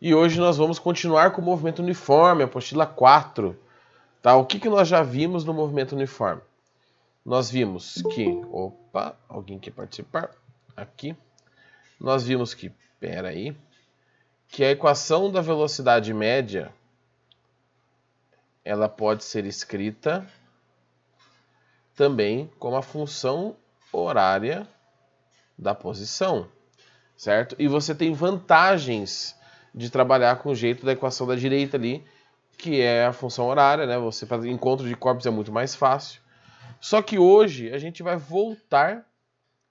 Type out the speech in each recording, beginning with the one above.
E hoje nós vamos continuar com o movimento uniforme, apostila 4. Tá? O que nós já vimos no movimento uniforme? Nós vimos que... Opa, alguém quer participar? Aqui. Nós vimos que... Pera aí. Que a equação da velocidade média ela pode ser escrita também como a função horária da posição, certo? E você tem vantagens de trabalhar com o jeito da equação da direita ali, que é a função horária, né? Você fazer encontro de corpos é muito mais fácil. Só que hoje a gente vai voltar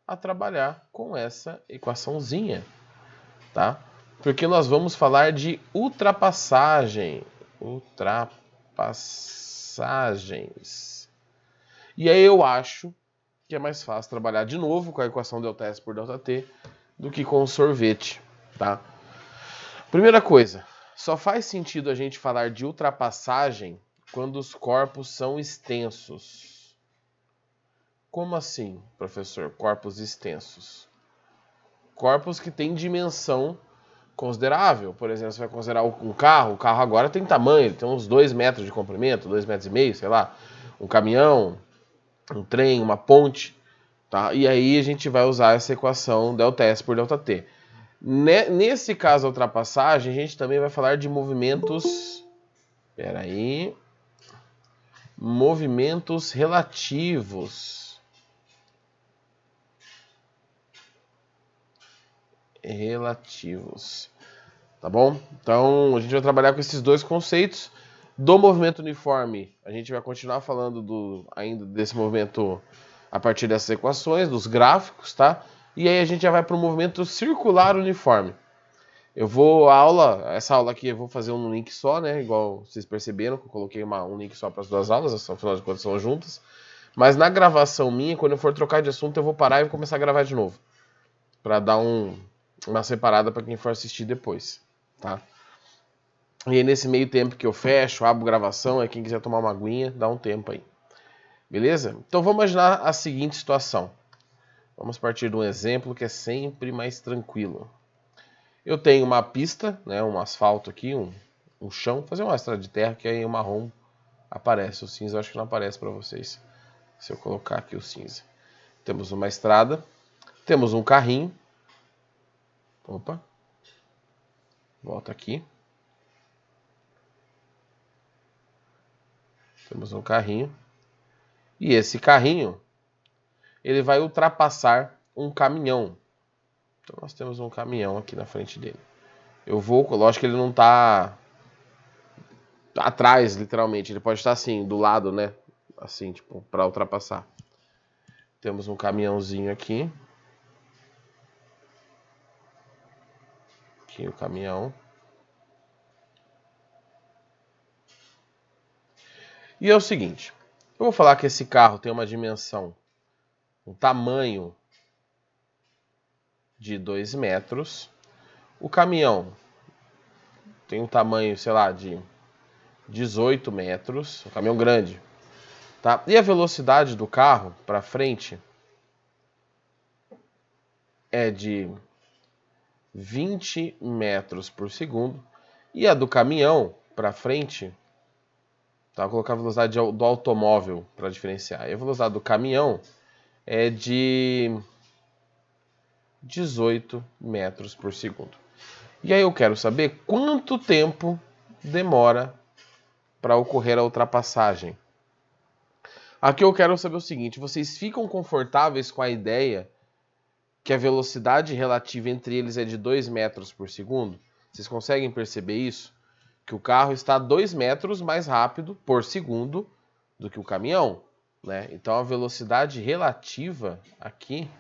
a trabalhar com essa equaçãozinha, tá? Porque nós vamos falar de ultrapassagem. Ultrapassagens. E aí eu acho que é mais fácil trabalhar de novo com a equação ΔS por ΔT do que com o sorvete, tá? Primeira coisa, só faz sentido a gente falar de ultrapassagem quando os corpos são extensos. Como assim, professor? Corpos extensos? Corpos que têm dimensão considerável. Por exemplo, você vai considerar um carro. O carro agora tem tamanho, ele tem uns 2 metros de comprimento, 2,5 metros, sei lá. Um caminhão, um trem, uma ponte. Tá? E aí a gente vai usar essa equação ΔS por ΔT. Nesse caso da ultrapassagem, a gente também vai falar de movimentos... Espera aí. Movimentos relativos. Tá bom? Então, a gente vai trabalhar com esses dois conceitos. Do movimento uniforme, a gente vai continuar falando ainda desse movimento a partir dessas equações, dos gráficos, tá? E aí a gente já vai para o movimento circular uniforme. Essa aula aqui eu vou fazer um link só, né? Igual vocês perceberam que eu coloquei um link só para as duas aulas, afinal de contas são juntas. Mas na gravação minha, quando eu for trocar de assunto, eu vou parar e vou começar a gravar de novo. Para dar uma separada para quem for assistir depois, tá? E aí nesse meio tempo que eu fecho, abro gravação, quem quiser tomar uma aguinha, dá um tempo aí. Beleza? Então vamos imaginar a seguinte situação. Vamos partir de um exemplo que é sempre mais tranquilo. Eu tenho uma pista, né, um asfalto aqui, um chão, vou fazer uma estrada de terra que aí o marrom aparece. O cinza eu acho que não aparece para vocês. Se eu colocar aqui o cinza. Temos uma estrada, temos um carrinho. Opa. Volta aqui. Temos um carrinho. E esse carrinho, ele vai ultrapassar um caminhão. Então nós temos um caminhão aqui na frente dele. Lógico que ele não está atrás, literalmente. Ele pode estar assim, do lado, né? Assim, tipo, para ultrapassar. Temos um caminhãozinho aqui. Aqui o caminhão. E é o seguinte. Eu vou falar que esse carro tem uma dimensão, um tamanho de 2 metros. O caminhão tem um tamanho, sei lá, de 18 metros. Um caminhão grande. Tá? E a velocidade do carro para frente é de 20 metros por segundo. E a do caminhão para frente, tá? Vou colocar a velocidade do automóvel para diferenciar. E a velocidade do caminhão é de 18 metros por segundo. E aí eu quero saber quanto tempo demora para ocorrer a ultrapassagem. Aqui eu quero saber o seguinte: vocês ficam confortáveis com a ideia que a velocidade relativa entre eles é de 2 metros por segundo? Vocês conseguem perceber isso? Que o carro está 2 metros mais rápido por segundo do que o caminhão, né? Então a velocidade relativa aqui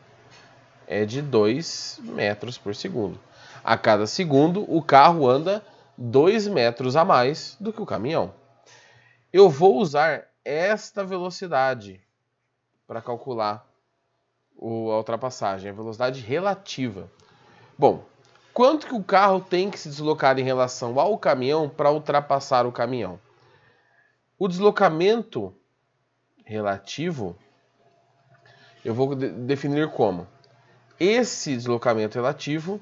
é de 2 metros por segundo. A cada segundo, o carro anda 2 metros a mais do que o caminhão. Eu vou usar esta velocidade para calcular a ultrapassagem, a velocidade relativa. Bom, quanto que o carro tem que se deslocar em relação ao caminhão para ultrapassar o caminhão? O deslocamento relativo, eu vou definir como: esse deslocamento relativo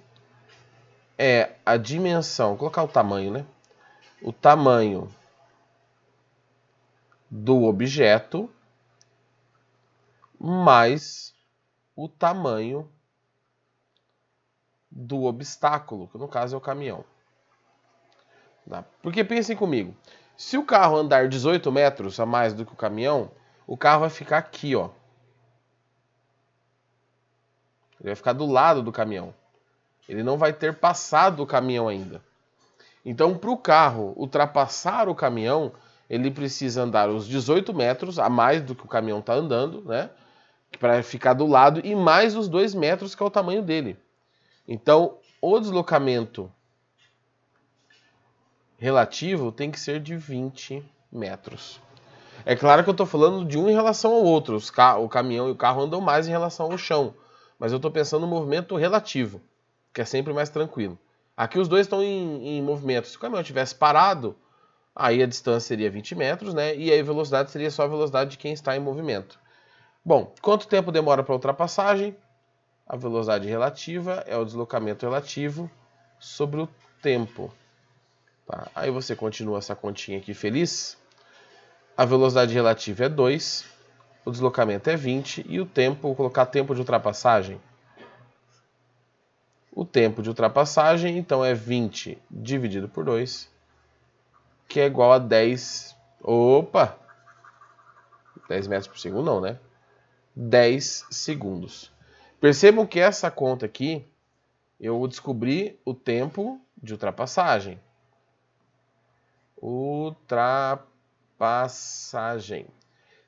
é a dimensão, vou colocar o tamanho, né? O tamanho do objeto mais o tamanho do obstáculo, que no caso é o caminhão. Tá? Porque pensem comigo, se o carro andar 18 metros a mais do que o caminhão, o carro vai ficar aqui, ó. Ele vai ficar do lado do caminhão. Ele não vai ter passado o caminhão ainda. Então, para o carro ultrapassar o caminhão, ele precisa andar os 18 metros a mais do que o caminhão está andando, né? Para ficar do lado, e mais os 2 metros, que é o tamanho dele. Então, o deslocamento relativo tem que ser de 20 metros. É claro que eu estou falando de um em relação ao outro. O caminhão e o carro andam mais em relação ao chão. Mas eu estou pensando no movimento relativo, que é sempre mais tranquilo. Aqui os dois estão em movimento. Se o caminhão tivesse parado, aí a distância seria 20 metros, né? E aí a velocidade seria só a velocidade de quem está em movimento. Bom, quanto tempo demora para a ultrapassagem? A velocidade relativa é o deslocamento relativo sobre o tempo. Tá? Aí você continua essa continha aqui feliz. A velocidade relativa é 2, o deslocamento é 20 e o tempo, vou colocar tempo de ultrapassagem. O tempo de ultrapassagem, então, é 20 dividido por 2, que é igual a 10... Opa! 10 metros por segundo não, né? 10 segundos. Percebam que essa conta aqui, eu descobri o tempo de ultrapassagem. Ultrapassagem.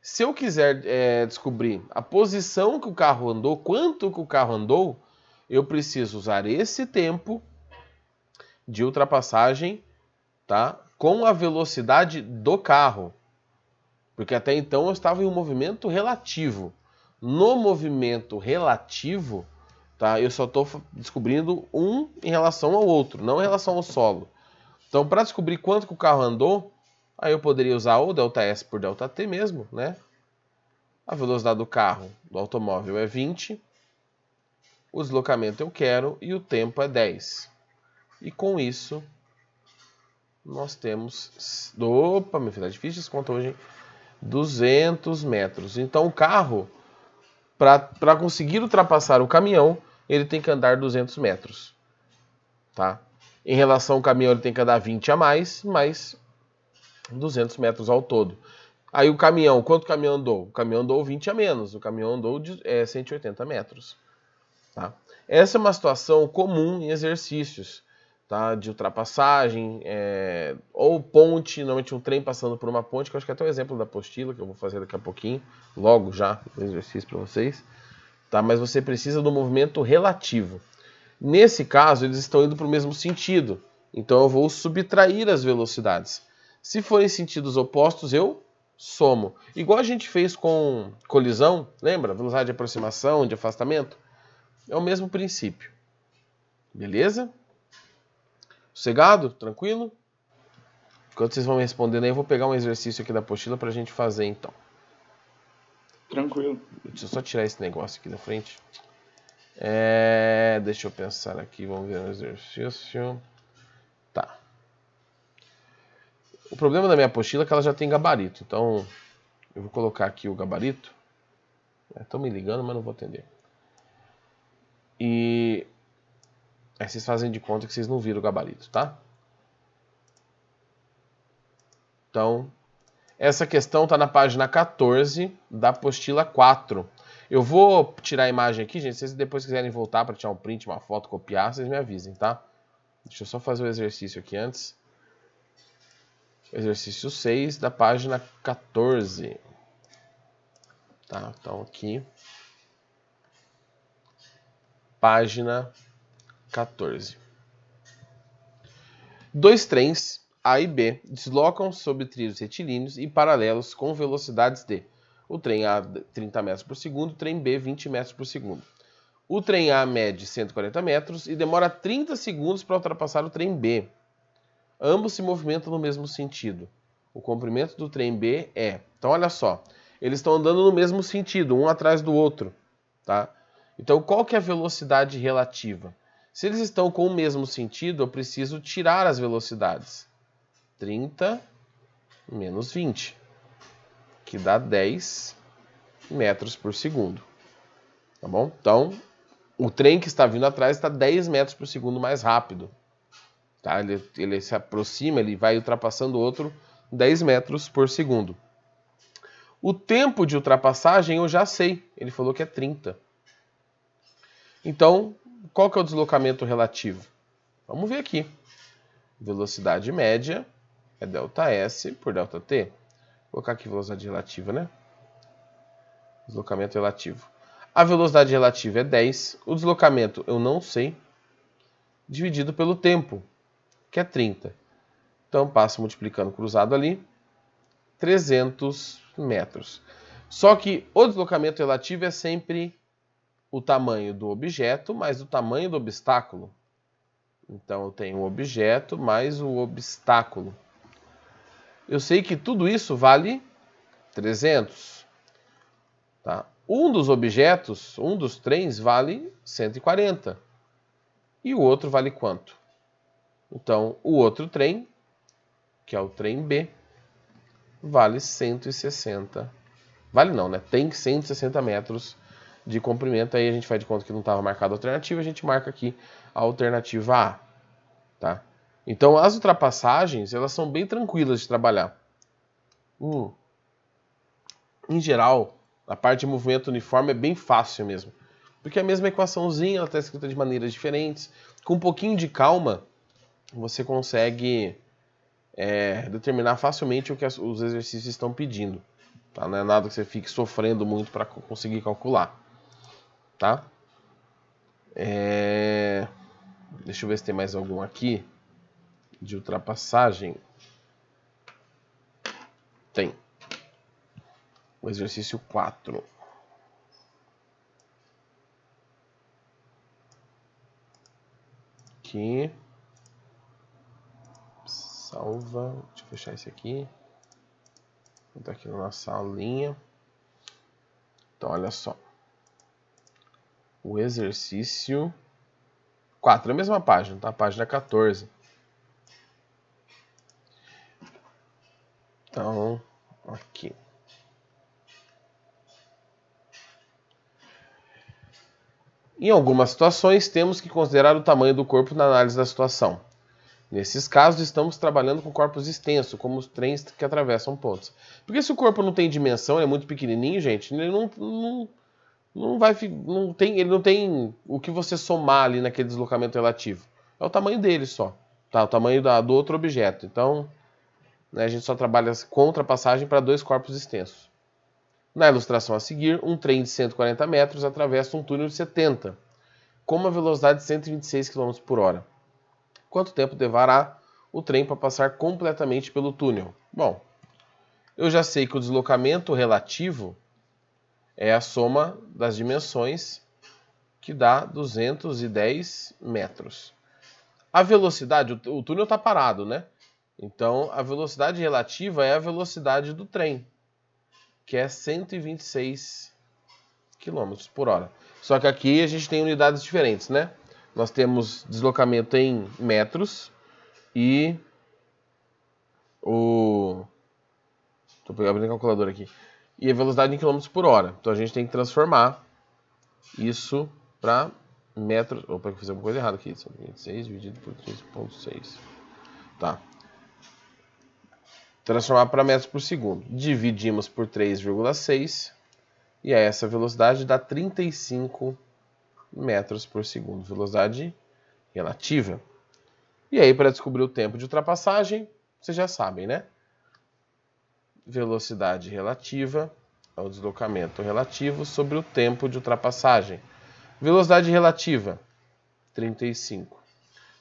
Se eu quiser descobrir a posição que o carro andou, quanto que o carro andou, eu preciso usar esse tempo de ultrapassagem, tá, com a velocidade do carro. Porque até então eu estava em um movimento relativo. No movimento relativo, tá, eu só estou descobrindo um em relação ao outro, não em relação ao solo. Então, para descobrir quanto que o carro andou, aí eu poderia usar o ΔS por ΔT mesmo, né? A velocidade do carro, do automóvel, é 20. O deslocamento eu quero e o tempo é 10. E com isso, nós temos... Opa, meu filho, é difícil essa conta hoje, hein? 200 metros. Então, o carro, para conseguir ultrapassar o caminhão, ele tem que andar 200 metros. Tá? Em relação ao caminhão, ele tem que andar 20 a mais 200 metros ao todo. Aí o caminhão, quanto o caminhão andou? O caminhão andou 20 a menos, o caminhão andou 180 metros. Tá? Essa é uma situação comum em exercícios, tá? De ultrapassagem, ou ponte, normalmente um trem passando por uma ponte, que eu acho que é até o exemplo da apostila, que eu vou fazer daqui a pouquinho, logo já, o exercício para vocês. Tá? Mas você precisa do movimento relativo. Nesse caso, eles estão indo para o mesmo sentido, então eu vou subtrair as velocidades. Se forem sentidos opostos, eu somo. Igual a gente fez com colisão, lembra? Velocidade de aproximação, de afastamento. É o mesmo princípio. Beleza? Sossegado? Tranquilo? Enquanto vocês vão me respondendo aí, eu vou pegar um exercício aqui da apostila para a gente fazer então. Tranquilo. Deixa eu só tirar esse negócio aqui da frente. Deixa eu pensar aqui, vamos ver o exercício. Tá. O problema da minha apostila é que ela já tem gabarito, então eu vou colocar aqui o gabarito. Estão me ligando, mas não vou atender. E aí vocês fazem de conta que vocês não viram o gabarito, tá? Então, essa questão está na página 14 da apostila 4. Eu vou tirar a imagem aqui, gente. Se vocês depois quiserem voltar para tirar um print, uma foto, copiar, vocês me avisem, tá? Deixa eu só fazer o exercício aqui antes. Exercício 6 da página 14. Tá, então aqui. Página 14. Dois trens, A e B, deslocam sobre trilhos retilíneos e paralelos com velocidades de o trem A 30 metros por segundo, o trem B 20 metros por segundo. O trem A mede 140 metros e demora 30 segundos para ultrapassar o trem B. Ambos se movimentam no mesmo sentido. O comprimento do trem B é... Então, olha só. Eles estão andando no mesmo sentido, um atrás do outro. Tá? Então, qual que é a velocidade relativa? Se eles estão com o mesmo sentido, eu preciso tirar as velocidades. 30 menos 20, que dá 10 metros por segundo. Tá bom? Então, o trem que está vindo atrás está 10 metros por segundo mais rápido. Tá? Ele se aproxima, ele vai ultrapassando o outro 10 metros por segundo. O tempo de ultrapassagem eu já sei. Ele falou que é 30. Então, qual que é o deslocamento relativo? Vamos ver aqui. Velocidade média é ΔS por ΔT. Vou colocar aqui velocidade relativa, né? Deslocamento relativo. A velocidade relativa é 10. O deslocamento eu não sei. Dividido pelo tempo, que é 30. Então, passo multiplicando cruzado ali. 300 metros. Só que o deslocamento relativo é sempre o tamanho do objeto mais o tamanho do obstáculo. Então, eu tenho o objeto mais o obstáculo. Eu sei que tudo isso vale 300. Tá? Um dos objetos, um dos trens, vale 140. E o outro vale quanto? Então, o outro trem, que é o trem B, vale 160. Vale não, né? Tem 160 metros de comprimento. Aí a gente faz de conta que não estava marcada a alternativa, a gente marca aqui a alternativa A. Tá? Então, as ultrapassagens, elas são bem tranquilas de trabalhar. Em geral, a parte de movimento uniforme é bem fácil mesmo. Porque a mesma equaçãozinha, ela está escrita de maneiras diferentes. Com um pouquinho de calma, você consegue determinar facilmente o que os exercícios estão pedindo. Tá? Não é nada que você fique sofrendo muito para conseguir calcular. Tá? Deixa eu ver se tem mais algum aqui de ultrapassagem. Tem. O exercício 4. Aqui. Salva. Deixa eu fechar esse aqui. Vou botar aqui na nossa aulinha. Então, olha só. O exercício 4, é a mesma página, tá? Página 14. Então, aqui. Em algumas situações, temos que considerar o tamanho do corpo na análise da situação. Nesses casos, estamos trabalhando com corpos extensos, como os trens que atravessam pontes. Porque se o corpo não tem dimensão, ele é muito pequenininho, gente, ele ele não tem o que você somar ali naquele deslocamento relativo. É o tamanho dele só, tá? O tamanho do outro objeto. Então, né, a gente só trabalha com ultrapassagem para dois corpos extensos. Na ilustração a seguir, um trem de 140 metros atravessa um túnel de 70, com uma velocidade de 126 km por hora. Quanto tempo levará o trem para passar completamente pelo túnel? Bom, eu já sei que o deslocamento relativo é a soma das dimensões, que dá 210 metros. A velocidade, o túnel está parado, né? Então, a velocidade relativa é a velocidade do trem, que é 126 km por hora. Só que aqui a gente tem unidades diferentes, né? Nós temos deslocamento em metros e Estou pegando a calculadora aqui. E a velocidade em km por hora. Então a gente tem que transformar isso para metros. Opa, eu fiz alguma coisa errada aqui. 26 dividido por 3,6. Tá. Transformar para metros por segundo. Dividimos por 3,6. E a essa velocidade dá 35 metros por segundo. Velocidade relativa. E aí, para descobrir o tempo de ultrapassagem, vocês já sabem, né? Velocidade relativa é o deslocamento relativo sobre o tempo de ultrapassagem. Velocidade relativa, 35.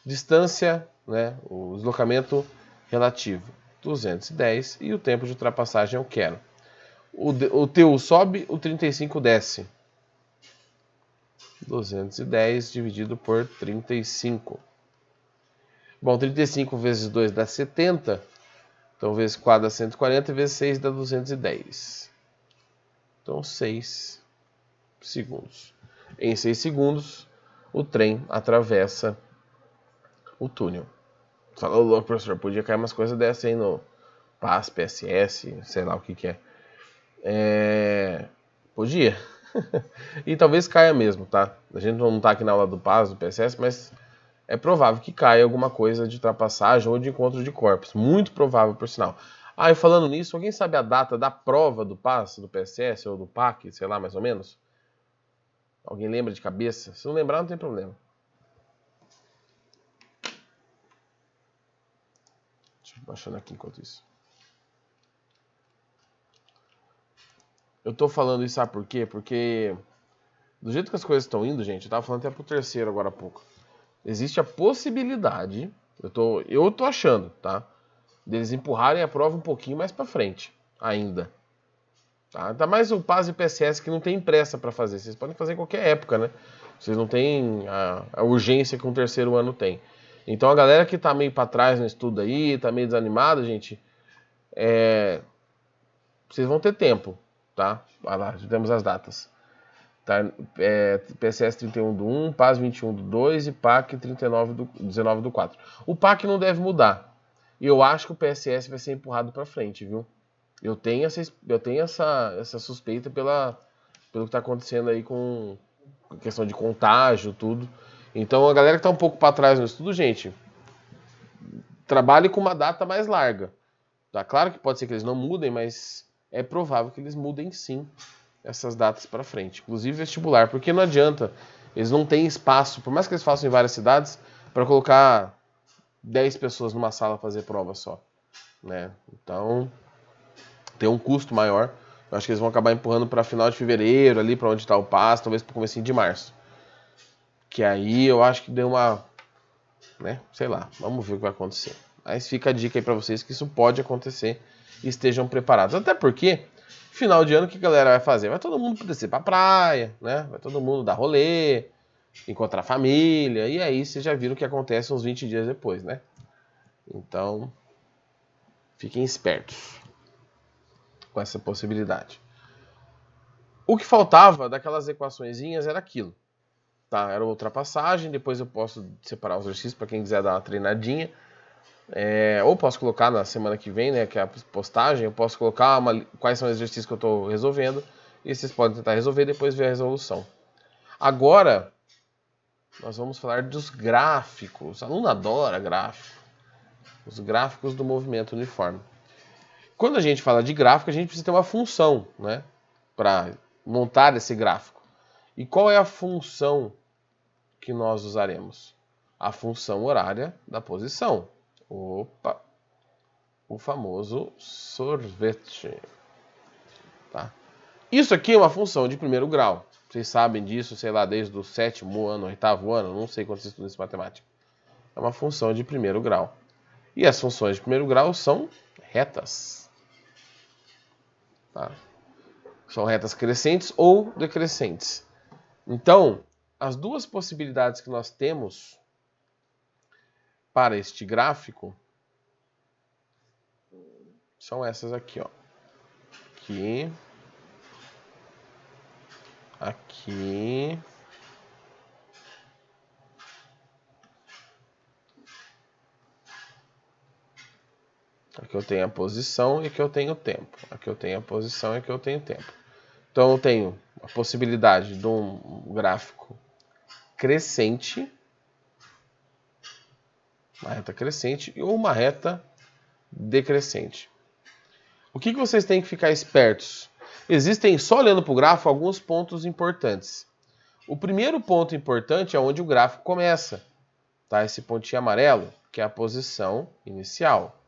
Distância, né, o deslocamento relativo, 210. E o tempo de ultrapassagem eu quero. O teu sobe, o 35 desce. 210 dividido por 35. Bom, 35 vezes 2 dá 70. Então, vezes 4 dá 140 e vezes 6 dá 210. Então, 6 segundos. Em 6 segundos, o trem atravessa o túnel. Falou louco, professor, podia cair umas coisas dessas aí no PAS, PSS, sei lá o que é. Podia. E talvez caia mesmo, tá? A gente não tá aqui na aula do PAS, do PSS, mas é provável que caia alguma coisa de ultrapassagem ou de encontro de corpos. Muito provável, por sinal. Ah, e falando nisso, alguém sabe a data da prova do PAS, do PSS ou do PAC, sei lá, mais ou menos? Alguém lembra de cabeça? Se não lembrar, não tem problema. Deixa eu baixando aqui enquanto isso. Eu tô falando isso, sabe por quê? Porque do jeito que as coisas estão indo, gente, eu tava falando até pro terceiro agora há pouco. Existe a possibilidade, eu tô achando, tá? Deles empurrarem a prova um pouquinho mais pra frente, ainda. Tá? Ainda mais o PAS e PSS que não tem pressa pra fazer. Vocês podem fazer em qualquer época, né? Vocês não têm a urgência que um terceiro ano tem. Então a galera que tá meio pra trás no estudo aí, tá meio desanimada, gente, vocês vão ter tempo, tá? Vai lá, já temos as datas. Tá? PSS 31 do 1, PAS 21 do 2 e PAC 19 do 4. O PAC não deve mudar. E eu acho que o PSS vai ser empurrado para frente, viu? Eu tenho essa suspeita pelo que está acontecendo aí com questão de contágio, tudo. Então a galera que está um pouco para trás no estudo, gente, trabalhe com uma data mais larga. Tá? Claro que pode ser que eles não mudem, mas é provável que eles mudem sim essas datas para frente, inclusive vestibular, porque não adianta, eles não têm espaço, por mais que eles façam em várias cidades, para colocar 10 pessoas numa sala fazer prova só, né? Então, tem um custo maior. Eu acho que eles vão acabar empurrando para final de fevereiro, ali para onde está o PAS, talvez para o comecinho de março. Que aí eu acho que deu uma, né? Sei lá, vamos ver o que vai acontecer. Mas fica a dica aí para vocês que isso pode acontecer e estejam preparados. Até porque final de ano, o que a galera vai fazer? Vai todo mundo descer pra praia, né? Vai todo mundo dar rolê, encontrar família, e aí vocês já viram o que acontece uns 20 dias depois, né? Então, fiquem espertos com essa possibilidade. O que faltava daquelas equaçõezinhas era aquilo, tá? Era ultrapassagem, depois eu posso separar os exercícios para quem quiser dar uma treinadinha. Ou posso colocar na semana que vem, né, que é a postagem, eu posso colocar quais são os exercícios que eu estou resolvendo e vocês podem tentar resolver e depois ver a resolução. Agora, nós vamos falar dos gráficos. O aluno adora gráfico. Os gráficos do movimento uniforme. Quando a gente fala de gráfico, a gente precisa ter uma função, né, para montar esse gráfico. E qual é a função que nós usaremos? A função horária da posição. Opa! O famoso sorvete. Tá? Isso aqui é uma função de primeiro grau. Vocês sabem disso, sei lá, desde o 7º ano, 8º ano, não sei quando vocês estudam isso em matemática. É uma função de primeiro grau. E as funções de primeiro grau são retas. Tá? São retas crescentes ou decrescentes. Então, as duas possibilidades que nós temos para este gráfico são essas aqui, ó. Aqui. Aqui. Aqui eu tenho a posição e aqui eu tenho o tempo. Aqui eu tenho a posição e aqui eu tenho o tempo. Então eu tenho a possibilidade de um gráfico crescente, uma reta crescente ou uma reta decrescente. O que vocês têm que ficar espertos? Existem, só olhando para o gráfico, alguns pontos importantes. O primeiro ponto importante é onde o gráfico começa. Tá? Esse pontinho amarelo, que é a posição inicial.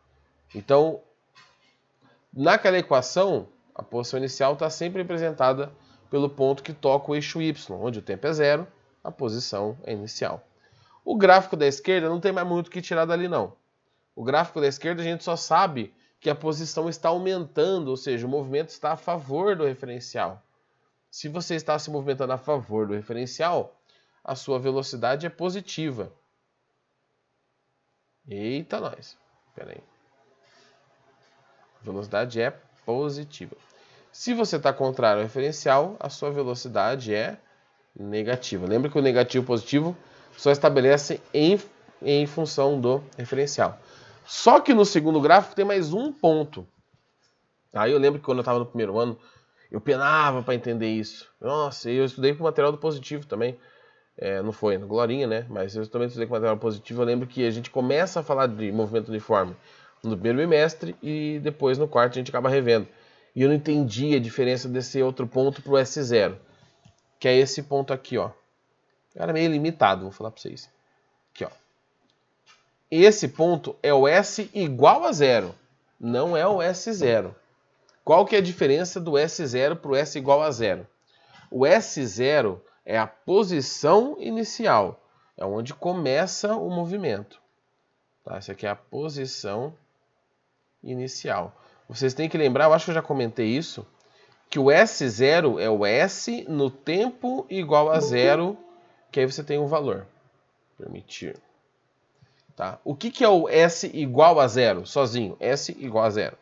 Então, naquela equação, a posição inicial está sempre representada pelo ponto que toca o eixo Y, onde o tempo é 0, a posição é inicial. O gráfico da esquerda não tem mais muito o que tirar dali, não. O gráfico da esquerda a gente só sabe que a posição está aumentando, ou seja, o movimento está a favor do referencial. Se você está se movimentando a favor do referencial, a sua velocidade é positiva. Eita, nós. Espera aí. A velocidade é positiva. Se você está contrário ao referencial, a sua velocidade é negativa. Lembra que o negativo e o positivo só estabelece em função do referencial. Só que no segundo gráfico tem mais um ponto. Aí eu lembro que quando eu estava no primeiro ano, eu penava para entender isso. Nossa, eu estudei com material do positivo também. Não foi no Glorinha, né? Mas eu também estudei com material positivo. Eu lembro que a gente começa a falar de movimento uniforme no primeiro bimestre e depois no quarto a gente acaba revendo. E eu não entendi a diferença desse outro ponto pro S0, que é esse ponto aqui, ó. Era meio limitado, vou falar para vocês. Aqui, ó. Esse ponto é o S igual a zero, não é o S0. Qual que é a diferença do S0 para o S igual a zero? O S0 é a posição inicial, é onde começa o movimento. Tá? Essa aqui é a posição inicial. Vocês têm que lembrar, eu acho que eu já comentei isso, que o S0 é o S no tempo igual a zero, que aí você tem um valor. Permitir. Tá? O que é o S igual a zero? Sozinho, S igual a zero.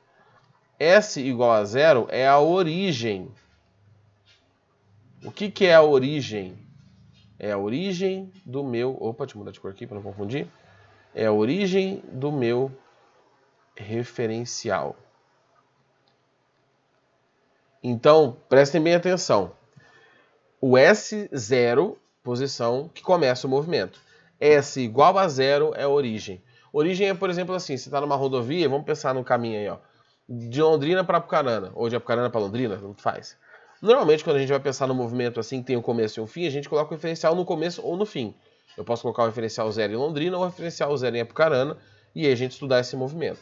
S igual a zero é a origem. O que é a origem? É a origem do meu... Opa, deixa eu mudar de cor aqui para não confundir. É a origem do meu referencial. Então, prestem bem atenção. O S0, posição que começa o movimento. S igual a zero é a origem. Origem é, por exemplo, assim, você está numa rodovia, vamos pensar no caminho aí, ó. De Londrina para Apucarana, ou de Apucarana para Londrina, não faz. Normalmente, quando a gente vai pensar no movimento assim, que tem um começo e um fim, a gente coloca o referencial no começo ou no fim. Eu posso colocar o referencial 0 em Londrina ou o referencial 0 em Apucarana, e aí a gente estudar esse movimento.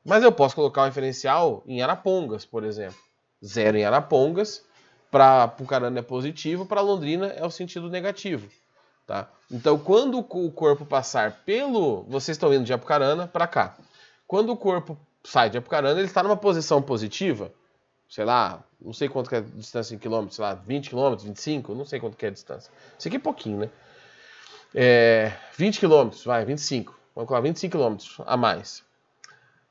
Mas eu posso colocar o referencial em Arapongas, por exemplo. 0 em Arapongas, para Apucarana é positivo, para Londrina é o sentido negativo. Tá? Então, quando o corpo passar pelo... Vocês estão indo de Apucarana para cá. Quando o corpo sai de Apucarana, ele está numa posição positiva, sei lá, não sei quanto que é a distância em quilômetros, sei lá, 20 quilômetros, 25, não sei quanto que é a distância. Isso aqui é pouquinho, né? 20 quilômetros, vai, 25. Vamos colocar 25 quilômetros a mais.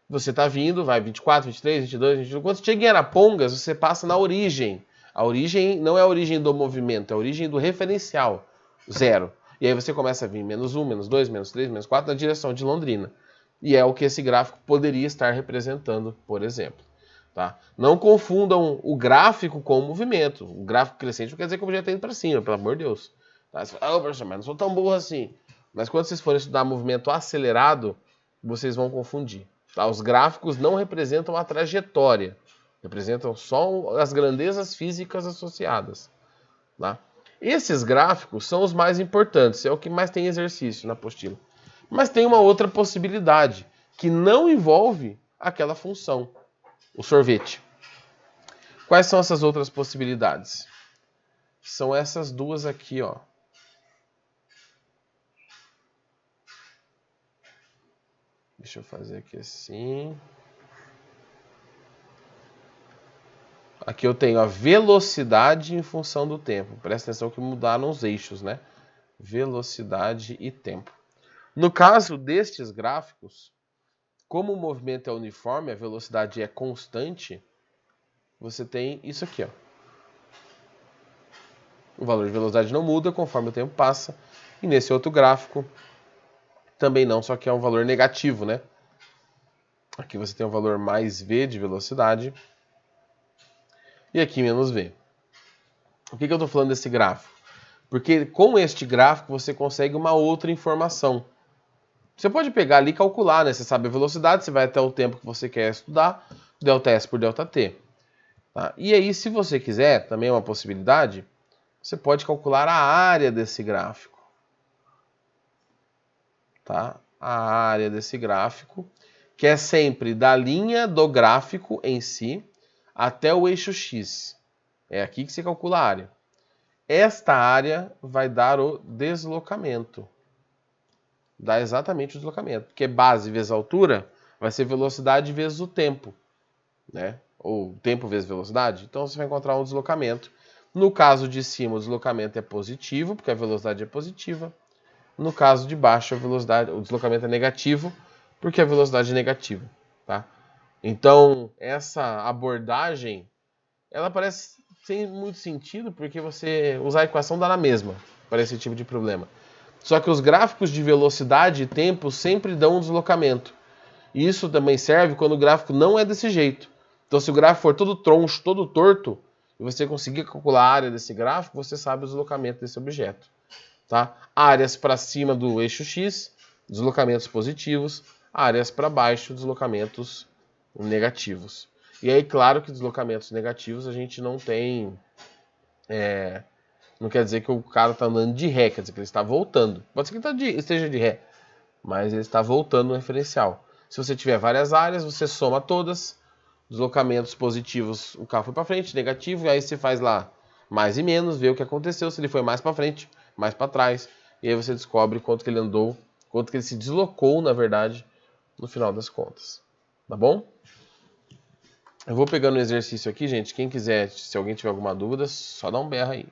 Você está vindo, vai 24, 23, 22, 22. Quando você chega em Arapongas, você passa na origem. A origem não é a origem do movimento, é a origem do referencial, 0. E aí você começa a vir menos 1, menos 2, menos 3, menos 4 na direção de Londrina. E é o que esse gráfico poderia estar representando, por exemplo. Tá? Não confundam o gráfico com o movimento. O gráfico crescente não quer dizer que o objeto está indo para cima, pelo amor de Deus. Tá? Você fala, professor, mas não sou tão burro assim. Mas quando vocês forem estudar movimento acelerado, vocês vão confundir. Tá? Os gráficos não representam a trajetória. Representam só as grandezas físicas associadas. Tá? Esses gráficos são os mais importantes. É o que mais tem exercício na apostila. Mas tem uma outra possibilidade, que não envolve aquela função, o sorvete. Quais são essas outras possibilidades? São essas duas aqui, ó. Deixa eu fazer aqui assim. Aqui eu tenho a velocidade em função do tempo. Presta atenção que mudaram os eixos, né? Velocidade e tempo. No caso destes gráficos, como o movimento é uniforme, a velocidade é constante, você tem isso aqui, ó. O valor de velocidade não muda conforme o tempo passa. E nesse outro gráfico, também não, só que é um valor negativo, né? Aqui você tem um valor mais v de velocidade. E aqui menos v. Por que eu estou falando desse gráfico? Porque com este gráfico você consegue uma outra informação. Você pode pegar ali e calcular, né? Você sabe a velocidade, você vai até o tempo que você quer estudar, ΔS por ΔT. Tá? E aí, se você quiser, também é uma possibilidade, você pode calcular a área desse gráfico. Tá? A área desse gráfico, que é sempre da linha do gráfico em si até o eixo X. É aqui que se calcula a área. Esta área vai dar o deslocamento. Dá exatamente o deslocamento. Porque base vezes altura vai ser velocidade vezes o tempo. Né? Ou tempo vezes velocidade. Então você vai encontrar um deslocamento. No caso de cima, o deslocamento é positivo, porque a velocidade é positiva. No caso de baixo, o deslocamento é negativo, porque a velocidade é negativa. Tá? Então, essa abordagem, ela parece sem muito sentido, porque você usar a equação dá na mesma para esse tipo de problema. Só que os gráficos de velocidade e tempo sempre dão um deslocamento. E isso também serve quando o gráfico não é desse jeito. Então, se o gráfico for todo troncho, todo torto, e você conseguir calcular a área desse gráfico, você sabe o deslocamento desse objeto. Tá? Áreas para cima do eixo X, deslocamentos positivos. Áreas para baixo, deslocamentos negativos. E aí, claro que deslocamentos negativos a gente não tem... não quer dizer que o cara está andando de ré, quer dizer que ele está voltando. Pode ser que ele esteja de ré, mas ele está voltando no referencial. Se você tiver várias áreas, você soma todas. Deslocamentos positivos, o carro foi para frente, negativo, e aí você faz lá mais e menos, vê o que aconteceu, se ele foi mais para frente, mais para trás, e aí você descobre quanto que ele andou, quanto que ele se deslocou, na verdade, no final das contas. Tá bom? Eu vou pegando o exercício aqui, gente. Quem quiser, se alguém tiver alguma dúvida, só dá um berro aí.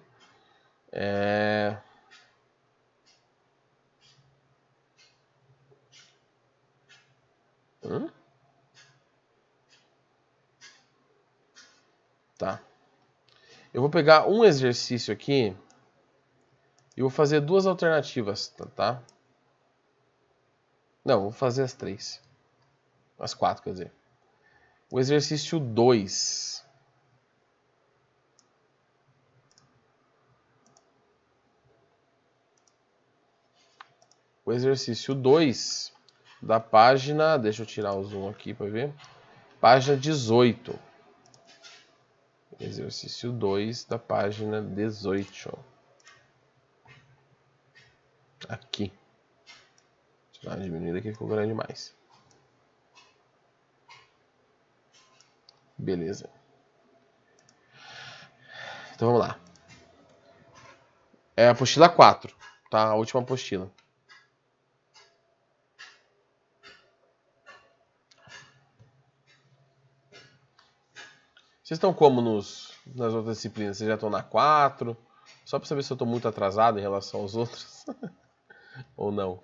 Tá. Eu vou pegar um exercício aqui e vou fazer duas alternativas, tá? Não, vou fazer as três. As quatro, quer dizer. O exercício 2. O exercício 2 da página... Deixa eu tirar o zoom aqui para ver. Página 18. Exercício 2 da página 18. Aqui. Deixa eu dar uma diminuída aqui, ficou grande demais. Beleza. Então vamos lá. É a apostila 4, tá? A última apostila. Vocês estão como nas outras disciplinas? Vocês já estão na 4? Só para saber se eu estou muito atrasado em relação aos outros. Ou não.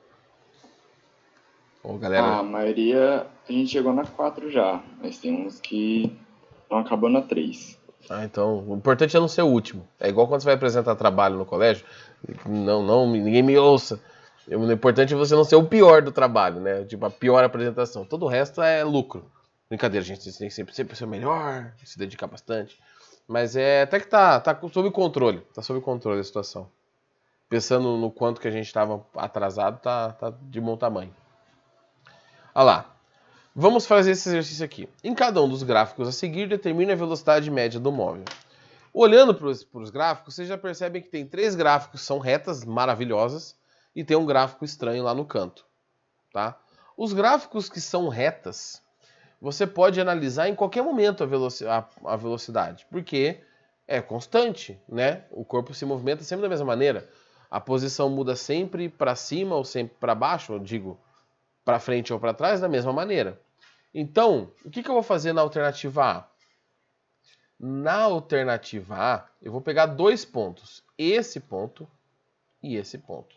Ou galera... A maioria a gente chegou na 4 já, mas tem uns que estão acabando na 3. Ah, então, o importante é não ser o último. É igual quando você vai apresentar trabalho no colégio. Não, ninguém me ouça. O importante é você não ser o pior do trabalho, né? Tipo, a pior apresentação. Todo o resto é lucro. Brincadeira, gente. Você tem que sempre ser o melhor, se dedicar bastante. Mas até que tá sob controle. Tá sob controle a situação. Pensando no quanto que a gente estava atrasado, tá de bom tamanho. Olha lá. Vamos fazer esse exercício aqui. Em cada um dos gráficos a seguir, determine a velocidade média do móvel. Olhando para os gráficos, vocês já percebem que tem 3 gráficos que são retas maravilhosas e tem um gráfico estranho lá no canto. Tá? Os gráficos que são retas, você pode analisar em qualquer momento a velocidade, porque é constante, né? O corpo se movimenta sempre da mesma maneira. A posição muda sempre para cima ou sempre para baixo, eu digo, para frente ou para trás, da mesma maneira. Então, o que eu vou fazer na alternativa A? Na alternativa A, eu vou pegar 2 pontos. Esse ponto e esse ponto.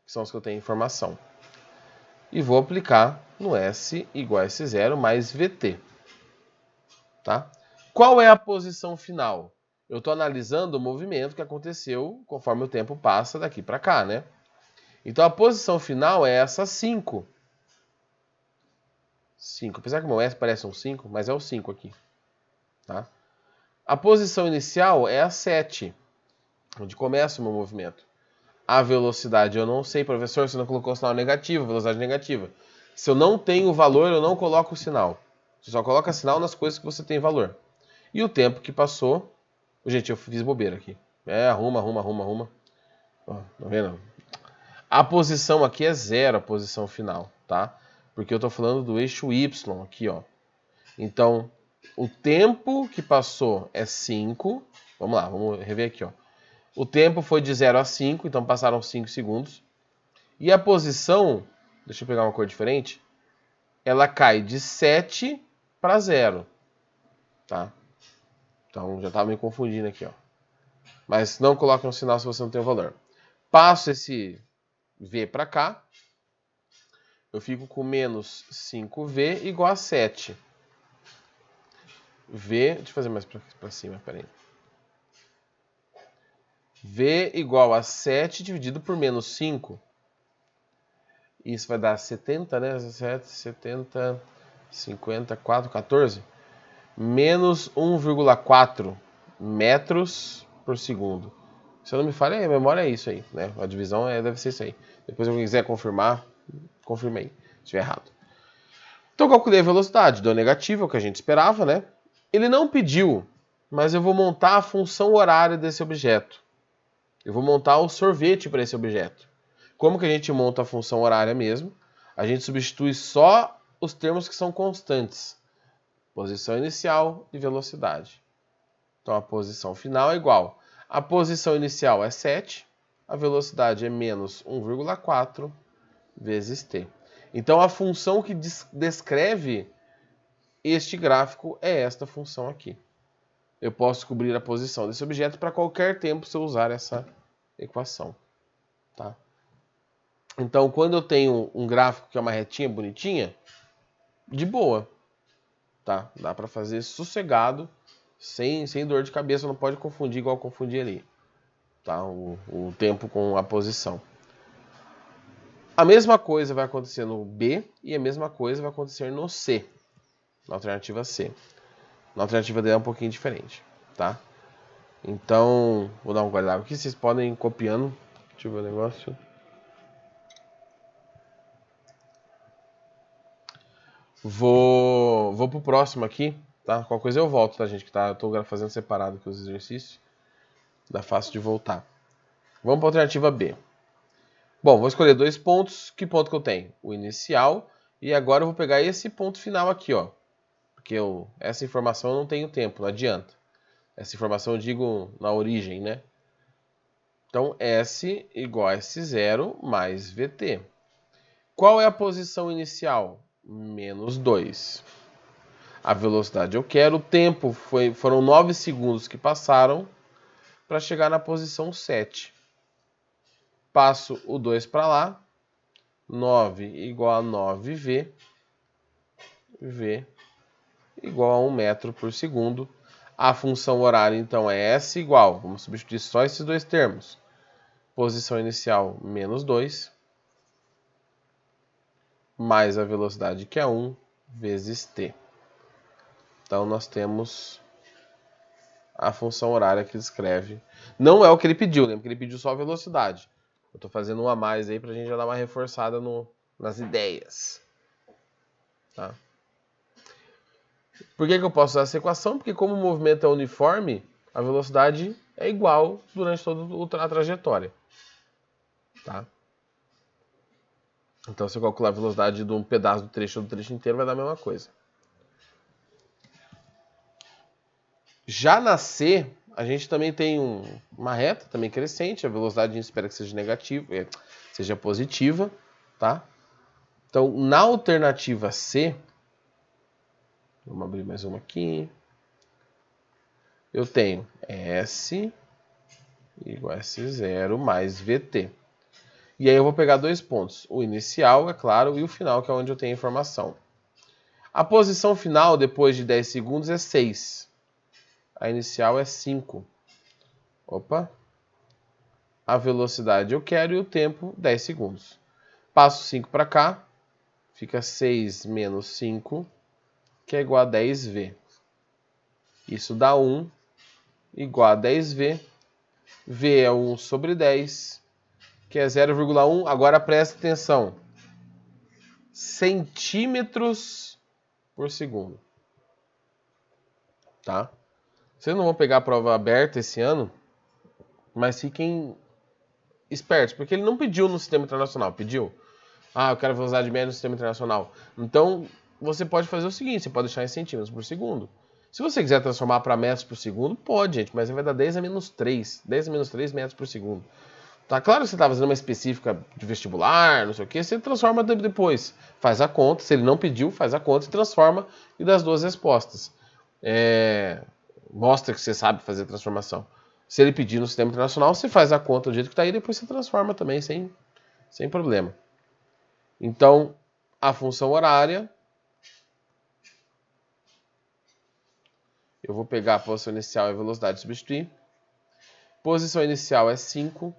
Que são os que eu tenho informação. E vou aplicar no S igual a S0 mais VT. Tá? Qual é a posição final? Eu estou analisando o movimento que aconteceu conforme o tempo passa daqui para cá, né? Então a posição final é essa 5. 5. Apesar que o meu S parece um 5, mas é o 5 aqui. Tá? A posição inicial é a 7, onde começa o meu movimento. A velocidade eu não sei, professor, você não colocou o sinal negativo, velocidade negativa. Se eu não tenho o valor, eu não coloco o sinal. Você só coloca sinal nas coisas que você tem valor. E o tempo que passou... Gente, eu fiz bobeira aqui. Arruma. Ó, tá vendo? A posição aqui é 0, a posição final, tá? Porque eu tô falando do eixo Y aqui, ó. Então, o tempo que passou é 5. Vamos lá, vamos rever aqui, ó. O tempo foi de 0 a 5, então passaram 5 segundos. E a posição, deixa eu pegar uma cor diferente, ela cai de 7 para 0. Tá? Então já estava me confundindo aqui, ó. Mas não coloque um sinal se você não tem o valor. Passo esse V para cá. Eu fico com menos 5V igual a 7. V, deixa eu fazer mais para cima, peraí. V igual a 7 dividido por menos 5. Isso vai dar 70, né? 7, 70, 50, 4, 14. Menos 1,4 metros por segundo. Se eu não me falha, a memória é isso aí, né? A divisão deve ser isso aí. Depois, se eu quiser confirmar, confirme aí, se estiver errado. Então, eu calculei a velocidade, deu negativo, é o que a gente esperava, né? Ele não pediu, mas eu vou montar a função horária desse objeto. Eu vou montar o sorvete para esse objeto. Como que a gente monta a função horária mesmo? A gente substitui só os termos que são constantes. Posição inicial e velocidade. Então, a posição final é igual. A posição inicial é 7, a velocidade é menos 1,4 vezes t. Então, a função que descreve este gráfico é esta função aqui. Eu posso descobrir a posição desse objeto para qualquer tempo se eu usar essa equação. Tá? Então, quando eu tenho um gráfico que é uma retinha bonitinha, de boa. Tá? Dá para fazer sossegado, sem dor de cabeça, não pode confundir igual confundir ali. Tá? O tempo com a posição. A mesma coisa vai acontecer no B e a mesma coisa vai acontecer no C. Na alternativa C. Na alternativa D é um pouquinho diferente. Tá? Então, vou dar um guardado aqui, vocês podem ir copiando. Deixa eu ver o negócio. Vou pro próximo aqui, tá? Qualquer coisa eu volto, tá, gente? Eu tô fazendo separado aqui os exercícios. Dá fácil de voltar. Vamos para a alternativa B. Bom, vou escolher 2 pontos. Que ponto que eu tenho? O inicial. E agora eu vou pegar esse ponto final aqui, ó. Porque essa informação eu não tenho tempo, não adianta. Essa informação eu digo na origem, né? Então, S igual a S0 mais VT. Qual é a posição inicial? Menos 2. A velocidade eu quero. O tempo foram 9 segundos que passaram para chegar na posição 7. Passo o 2 para lá. 9 igual a 9V. V igual a 1 metro por segundo. A função horária, então, é S igual. Vamos substituir só esses dois termos. Posição inicial, menos 2. Mais a velocidade, que é 1, vezes T. Então, nós temos a função horária que descreve. Não é o que ele pediu, né? Porque ele pediu só a velocidade. Eu estou fazendo um a mais aí para a gente já dar uma reforçada nas ideias. Tá? Por que eu posso usar essa equação? Porque como o movimento é uniforme, a velocidade é igual durante toda a trajetória. Tá? Então, se eu calcular a velocidade de um pedaço do trecho ou do trecho inteiro, vai dar a mesma coisa. Já na C, a gente também tem uma reta também crescente. A velocidade a gente espera que seja negativa, seja positiva. Tá? Então, na alternativa C, vamos abrir mais uma aqui. Eu tenho S igual a S0 mais VT. E aí eu vou pegar 2 pontos. O inicial, é claro, e o final, que é onde eu tenho a informação. A posição final, depois de 10 segundos, é 6. A inicial é 5. Opa. A velocidade eu quero e o tempo, 10 segundos. Passo 5 para cá. Fica 6 menos 5, que é igual a 10V. Isso dá 1 igual a 10V. V é 1 sobre 10, que é 0,1. Agora presta atenção. Centímetros por segundo. Tá? Vocês não vão pegar a prova aberta esse ano, mas fiquem espertos, porque ele não pediu no sistema internacional, pediu. Eu quero velocidade média no sistema internacional. Então, você pode fazer o seguinte, você pode deixar em centímetros por segundo. Se você quiser transformar para metros por segundo, pode, gente, mas vai dar 10 a menos 3. 10 a menos 3 metros por segundo. Tá claro que você está fazendo uma específica de vestibular, não sei o que, você transforma depois. Faz a conta, se ele não pediu, faz a conta e transforma e dá as duas respostas. Mostra que você sabe fazer transformação. Se ele pedir no sistema internacional, você faz a conta do jeito que está aí e depois você transforma também, sem problema. Então, a função horária, eu vou pegar a posição inicial e a velocidade e substituir. Posição inicial é 5,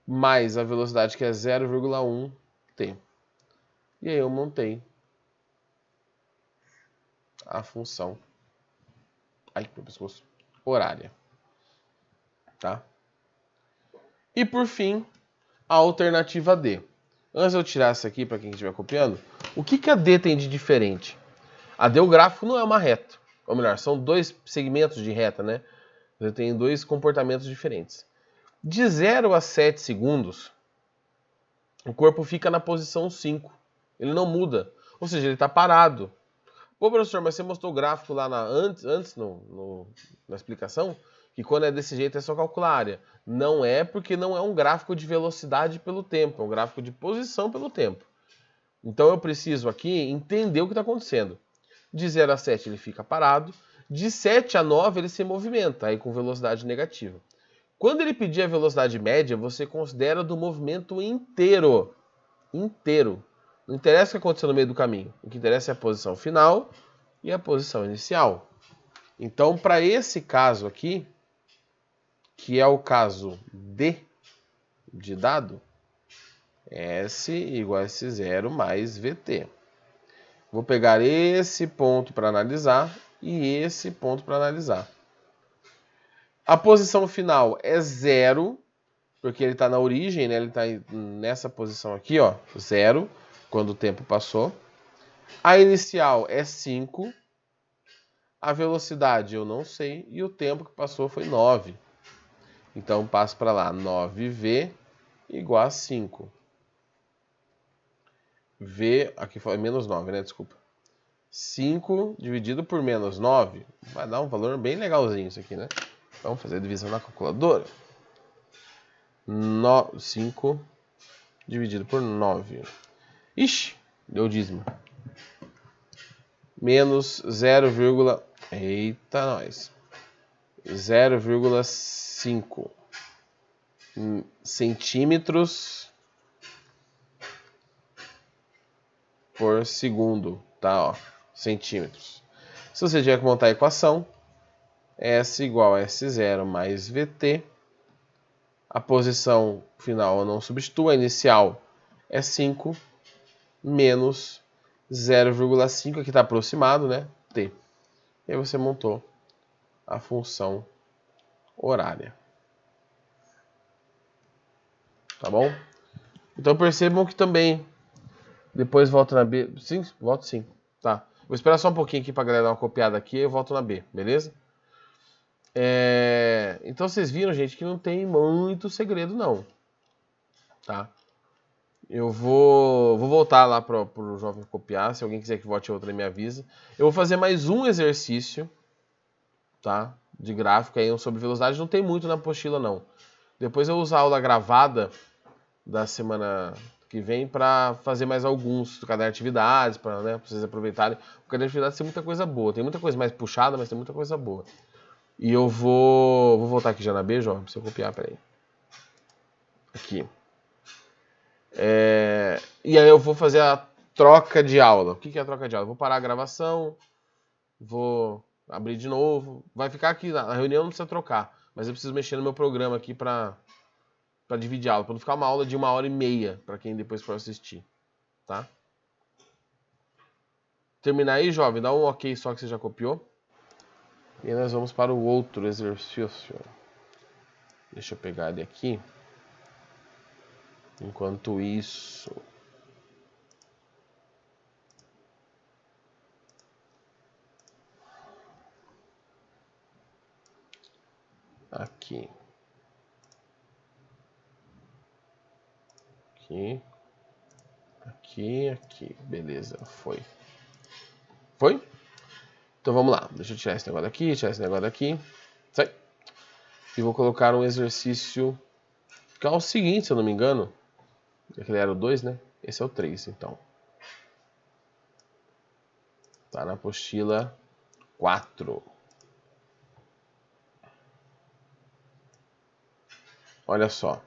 mais a velocidade que é 0,1 t. E aí eu montei a função meu pescoço, horária. Tá? E por fim, a alternativa D. Antes de eu tirar essa aqui para quem estiver copiando, o que a D tem de diferente? A D, o gráfico não é uma reta. Ou melhor, são dois segmentos de reta, né? Você tem dois comportamentos diferentes. De 0 a 7 segundos, o corpo fica na posição 5. Ele não muda. Ou seja, ele está parado. Pô, professor, mas você mostrou o gráfico lá antes na explicação, que quando é desse jeito é só calcular a área. Não é, porque não é um gráfico de velocidade pelo tempo, é um gráfico de posição pelo tempo. Então eu preciso aqui entender o que está acontecendo. De 0 a 7 ele fica parado, de 7 a 9 ele se movimenta, aí com velocidade negativa. Quando ele pedir a velocidade média, você considera do movimento inteiro. Inteiro. Não interessa o que aconteceu no meio do caminho. O que interessa é a posição final e a posição inicial. Então, para esse caso aqui, que é o caso D de dado, S igual a S0 mais VT. Vou pegar esse ponto para analisar e esse ponto para analisar. A posição final é 0, porque ele está na origem, né? Ele está nessa posição aqui, ó, 0, quando o tempo passou. A inicial é 5. A velocidade eu não sei. E o tempo que passou foi 9. Então, passo para lá. 9V igual a 5. V, aqui foi menos 9, né? Desculpa. 5 dividido por menos 9. Vai dar um valor bem legalzinho isso aqui, né? Vamos fazer a divisão na calculadora. 5 dividido por 9. Ixi, deu dízimo. Menos 0, eita nós. 0,5 centímetros por segundo, tá? Ó, centímetros. Se você tiver que montar a equação, S igual a S0 mais VT. A posição final eu não substituo, a inicial é 5 menos 0,5, aqui está aproximado, né? T. E aí você montou a função horária. Tá bom? Então percebam que também, depois volta na B. Sim, volto sim. Tá. Vou esperar só um pouquinho aqui pra galera dar uma copiada aqui e eu volto na B, beleza? Então vocês viram, gente, que não tem muito segredo, não. Tá? Eu vou voltar lá pro jovem copiar. Se alguém quiser que vote outra, me avisa. Eu vou fazer mais um exercício, tá? De gráfico aí sobre velocidade. Não tem muito na apostila, não. Depois eu vou usar a aula gravada da semana que vem para fazer mais alguns do caderno de atividades, para, né, vocês aproveitarem. O caderno de atividades tem muita coisa boa. Tem muita coisa mais puxada, mas tem muita coisa boa. E eu vou voltar aqui já na B, João. Preciso copiar, peraí. Aqui. E aí eu vou fazer a troca de aula. O que é a troca de aula? Eu vou parar a gravação, vou abrir de novo. Vai ficar aqui, na reunião não precisa trocar, mas eu preciso mexer no meu programa aqui para dividir a aula, para não ficar uma aula de 1h30 para quem depois for assistir, tá? Terminar aí, jovem, dá um ok só que você já copiou. E aí nós vamos para o outro exercício. Deixa eu pegar ele aqui. Enquanto isso... Aqui. Aqui. Beleza, foi. Foi? Então vamos lá. Deixa eu tirar esse negócio daqui, tirar esse negócio daqui. Sai. E vou colocar um exercício que é o seguinte, se eu não me engano. Aquele era o 2, né? Esse é o 3, então. Tá na apostila 4. Olha só.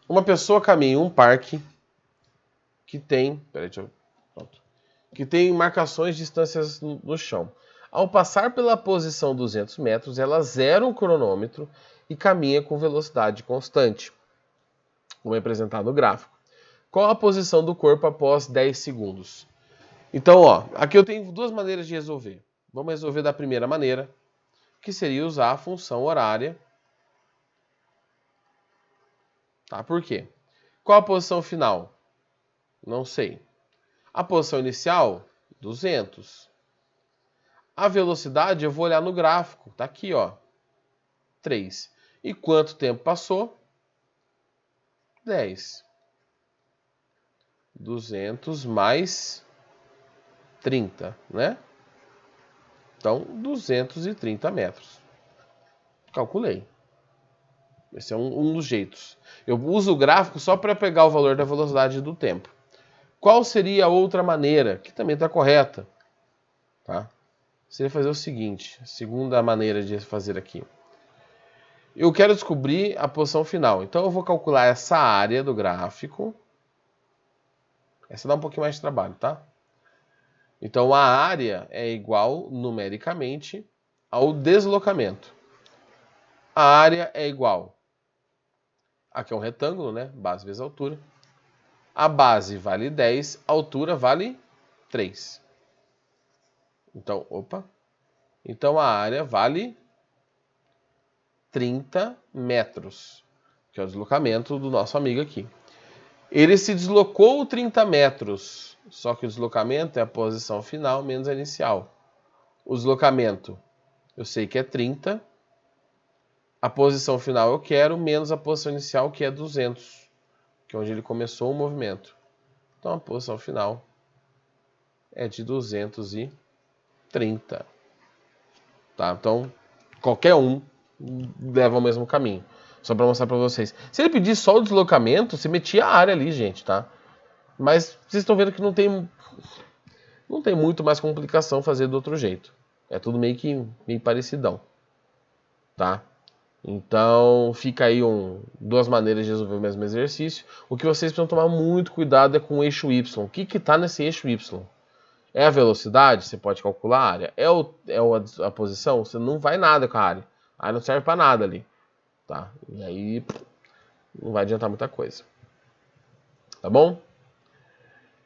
Uma pessoa caminha em um parque que tem... Peraí, deixa eu... Pronto. Que tem marcações de distâncias no chão. Ao passar pela posição 200 metros, ela zera o cronômetro e caminha com velocidade constante, como é apresentado no gráfico. Qual a posição do corpo após 10 segundos? Então, aqui eu tenho duas maneiras de resolver. Vamos resolver da primeira maneira, que seria usar a função horária. Tá? Por quê? Qual a posição final? Não sei. A posição inicial? 200. A velocidade eu vou olhar no gráfico. Tá aqui, 3. E quanto tempo passou? 10. 200 mais 30, né? Então, 230 metros. Calculei. Esse é um dos jeitos. Eu uso o gráfico só para pegar o valor da velocidade do tempo. Qual seria a outra maneira, que também está correta? Tá? Seria fazer o seguinte, a segunda maneira de fazer aqui. Eu quero descobrir a posição final. Então eu vou calcular essa área do gráfico. Essa dá um pouquinho mais de trabalho, tá? Então a área é igual, numericamente, ao deslocamento. A área é igual. Aqui é um retângulo, né? Base vezes altura. A base vale 10, a altura vale 3. Então, Então a área vale 30 metros, que é o deslocamento do nosso amigo aqui. Ele se deslocou 30 metros, só que o deslocamento é a posição final menos a inicial. O deslocamento eu sei que é 30, a posição final eu quero, menos a posição inicial, que é 200, que é onde ele começou o movimento. Então a posição final é de 230. Tá? Então, qualquer um leva ao mesmo caminho. Só para mostrar para vocês. Se ele pedir só o deslocamento, você metia a área ali, gente, tá? Mas vocês estão vendo que não tem muito mais complicação fazer do outro jeito. É tudo meio parecidão, tá? Então, fica aí duas maneiras de resolver o mesmo exercício. O que vocês precisam tomar muito cuidado é com o eixo Y. O que está nesse eixo Y? É a velocidade? Você pode calcular a área. A posição? Você não vai nada com a área. A área não serve para nada ali. Tá? E aí não vai adiantar muita coisa. Tá bom?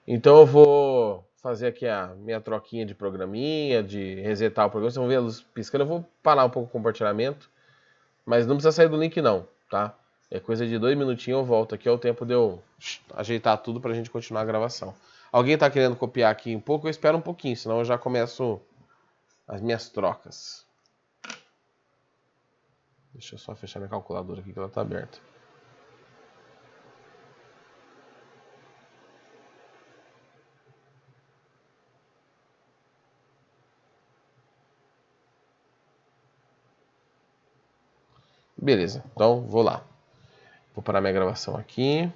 Então eu vou fazer aqui a minha troquinha de programinha, de resetar o programa. Vocês vão ver a luz piscando. Eu vou parar um pouco o compartilhamento. Mas não precisa sair do link não, tá? É coisa de 2 minutinhos eu volto aqui. É o tempo de eu ajeitar tudo pra gente continuar a gravação. Alguém tá querendo copiar aqui um pouco? Eu espero um pouquinho, senão eu já começo as minhas trocas. Deixa eu só fechar minha calculadora aqui que ela tá aberta. Beleza, então vou lá. Vou parar minha gravação aqui.